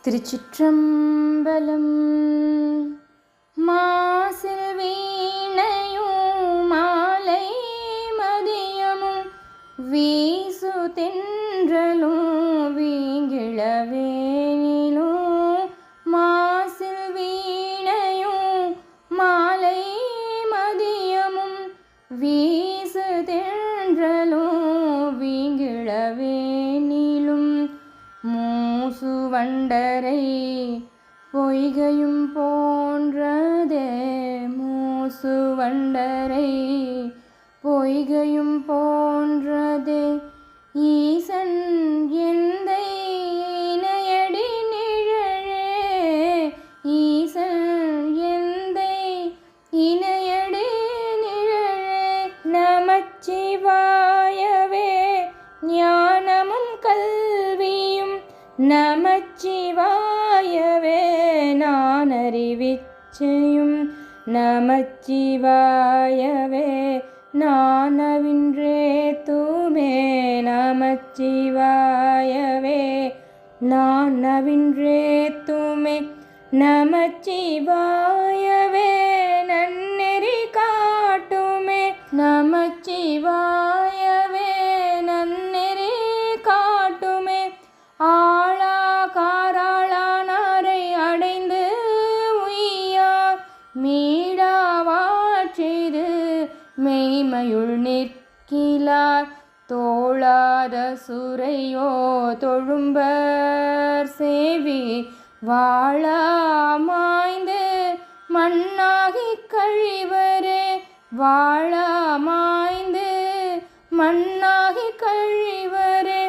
திருச்சிற்றம்பலம். மாசில் வீணையும் மாலை மதியமும் வீசு தென்றலும் வீங்கிழவேனிலும் மாசில் வீணையும் மாலை மதியமும் வீசு தென்றலும் வீங்கிழவேனிலும் மூசு வண்டரை பொய்கையும் போன்றதே மூசு வண்டரை பொய்கையும் போன்றதே ஈசன் எந்தை இணையடி நிழலே ஈசன் எந்தை இணையடி நிழலே நமச்சிவாயவே ஞானமும் கல்வியும் நமச்சிவாயவே நான் அறிவிச்சையும் நமச்சிவாயவே நானவின்றே தூமே நமச்சிவாயவே நானவின்றே தூமே நமச்சிவாயவே நன்னெறி காட்டுமே நமச்சிவாயவே நன்னெறி காட்டுமே ஆளா காராளானாரை அடைந்து உய்யார் மீடாவாற்றிது மெய்மையுள் நிற்கிலார் தோளாத சுரையோ தொழும்பர் சேவி வாழாமாய்ந்து மண்ணாகி கழிவரே வாழாமாய்ந்து மண்ணாகி கழிவரே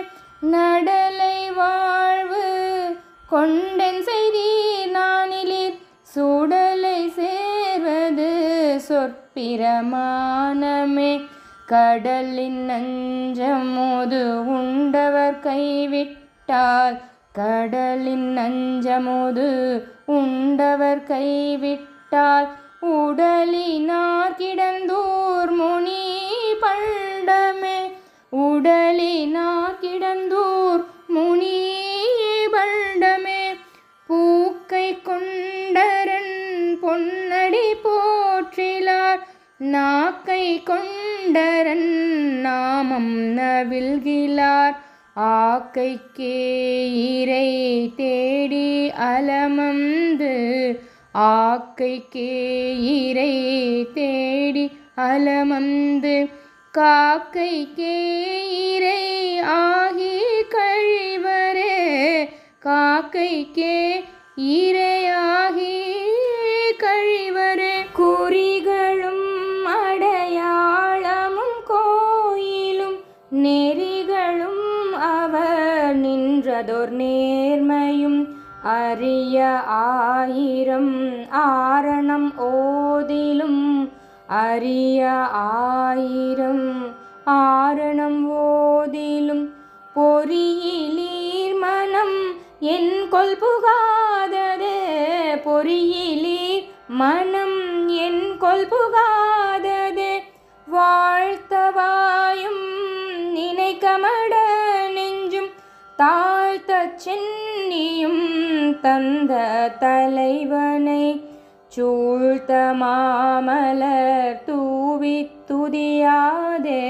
நடலை வாழ்வு கொண்டென் செய்தீர் நானிலிர் சுடலை சேர்வது சொற்பிரமானமே கடலின் நஞ்சமுது உண்டவர் கைவிட்டால் கடலின் நஞ்சமுது உண்டவர் கைவிட்டால் உடலினார் கிடந்தூர் முனி பண்டமே உடலினார் கிடந்தூர் முனி பண்டமே பூக்கை கொண்டரன் பொன்னடி போற்றிலார் நாக்கை கொண்டரன் நாமம் நவில்கிலார் ஆக்கைக்கே இறை தேடி அலமந்து ஆக்கைக்கே இறை தேடி அலமந்து காக்கைக்கே இறை ஆகி கழிவரே காக்கைக்கே இறையாகி கழிவரே குறிகளும் அடையாளமும் கோயிலும் நெறிகளும் அவர் நின்றதோர் நேர்மையும் அரிய ஆயிரம் ஆரணம் ஓதிலும் அரிய ஆயிரம் ஆரணம் ஓதிலும் பொறியிலீர் மனம் என் கொல் புகாததே பொறியிலீர் மனம் என் கொல் புகாததே வாழ்த்தவாயும் நினைக்கமட நெஞ்சும் தாழ்த்த சென்னியும் தந்த தலைவனை சூழ்த்த மாமலர் தூவி துதியாதே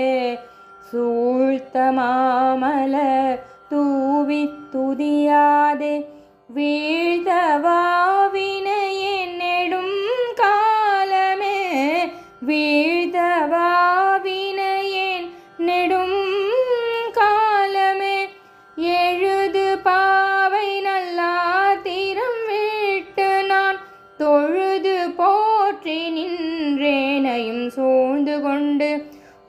சூழ்த்த மாமலர் தூவி துதியாதே வீழ்த்தவாவினையே நெடும் காலமே வீழ்த்தவாவினையேன் நெடும் காலமே எழுது பாவை நல்லார் தீரம் விட்டு நான் தொழுது போற்றி நின்றேனையும் சூழ்ந்து கொண்டு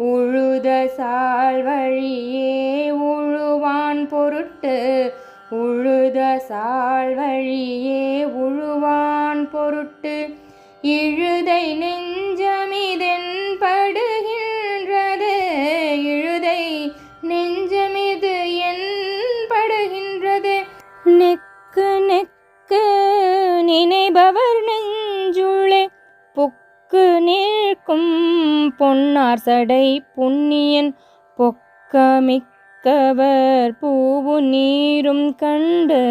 உழுத சால்வழியே உழுவான் பொருட்டு உழுத சால்வழியே உழுவான் பொருட்டு இழுதை நெஞ்சமிதென் படுகின்றது இழுதை நெஞ்சமிது என் படுகின்றது நெக்கு நெக்கு நினைபவர் நெஞ்சுளே புக்கு நிற்கும் பொன்னார் சடை புண்ணியன் பொக்கமிக்கவர் பூவு நீரும் கண்டு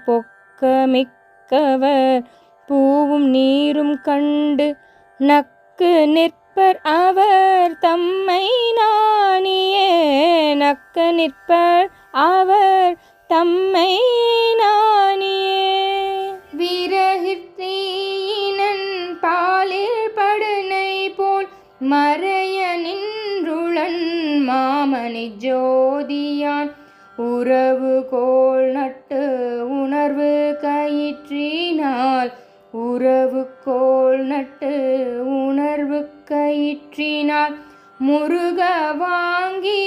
பொக்க ஊக்கமிக்கவர் பூவும் நீரும் கண்டு நக்கு நிற்பர் அவர் தம்மை நாணியே. நக்க நிற்பர் அவர் தம்மை நாணியே. விரகித்தீயினன் பாலில் படுனை போல் மறைய நின்றுளன் மாமணி ஜோதியான் உறவு கோள் நட்டு உணர்வு கயிற்றினால் உறவு கோள் நட்டு உணர்வு கயிற்றினால் முருக வாங்கி